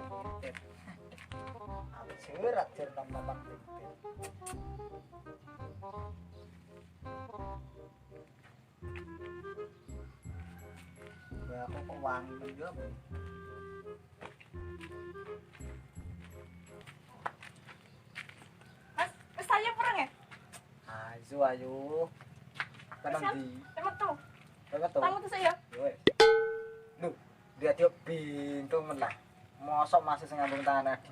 titit. Anjir nom-noman titit. Wah, aku kok wangi juga. Mas, wis ayo perang ya? Ayo. Tanam di. Temet tuh. Tanam tuh. Tamu tuh saya. Wes. Lu, dia tiup pintu meneh. Mosok masih sing ngambung tangan lagi.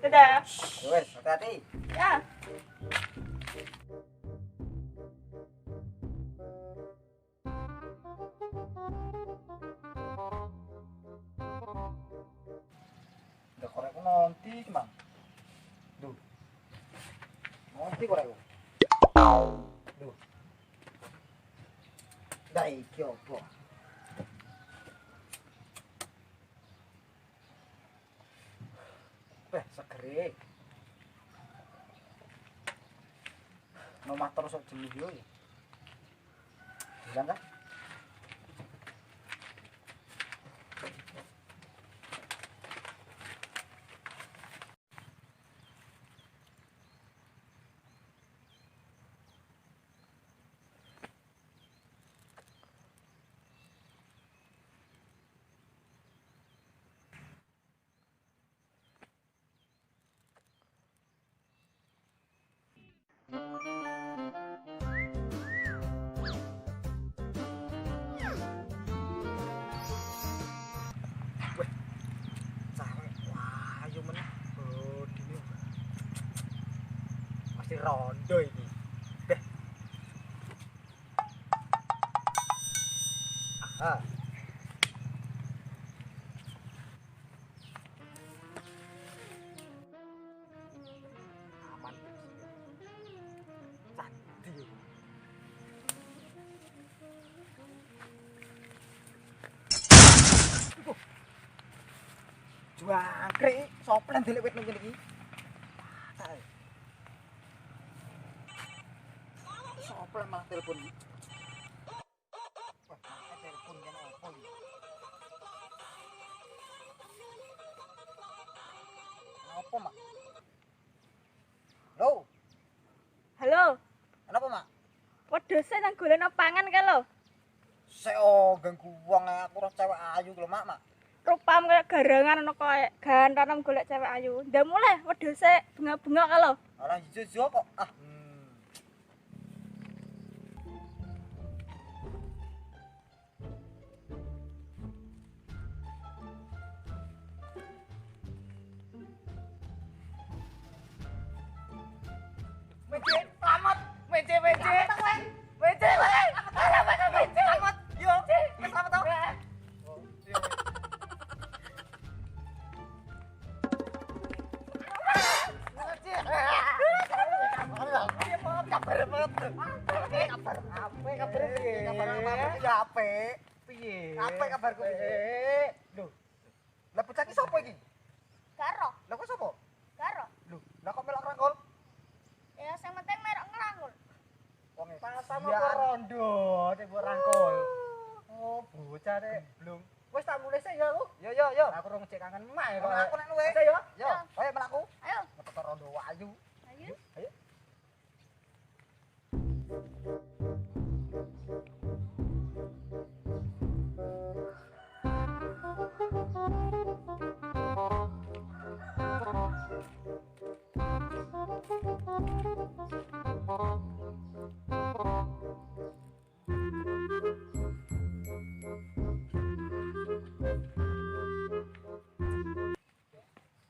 Dadah. Wes, hati-hati. Ya. Udah korek nanti cuman. Duh. Nanti korek. Duh. Dah iki opo? Segere. Nomah terus kok jenis yo ya. Bilang kan? Masih rondo ini. Deh. Aha. Aman. Cantik. Juangkrik, soplen delik wit nang kene iki. Soplen malah telepon. Wah, telepon kan opo iki? Apa, Mak? Halo. Halo. Kenapa, Mak? Wedhuse nang golekno pangan kae lho. Sik ganggu wong aku ora cewek ayu lho, Mak. Rupam kaya garangan ono kowe gantanem golek cewek ayu. Ndak mulai wedhuse bunga-bunga kae lho. Ora ijo-ijo kok. Mece, selamat. Mece. Mece. Selamat. Selamat. Yo, selamat tau. Oh, iya. Kabar kabarku piye? Lho. Lah bocah iki sapa iki? Karo, Lah kok sapa? karo. Lho, lah kok melok rangkul? Ya sing penting merok ngrangkul. Wong pasamu kok rondo, cek mbok rangkul. Oh, bocah nek blung. Wis tak mulih sik ya aku. Yo. Aku rung cek kangen emak kok. Aku nek luwe. Yo. Yo, ayo mlaku. Ayo. Metu rondo ayu. Ayo. Ayo.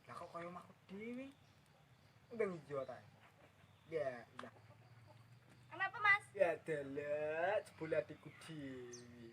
Lah kok koyo omahku dhewe. Ndang ijo ta. Ya, iya. Kenapa, Mas? Ya dalah, jebul adikku dhewe.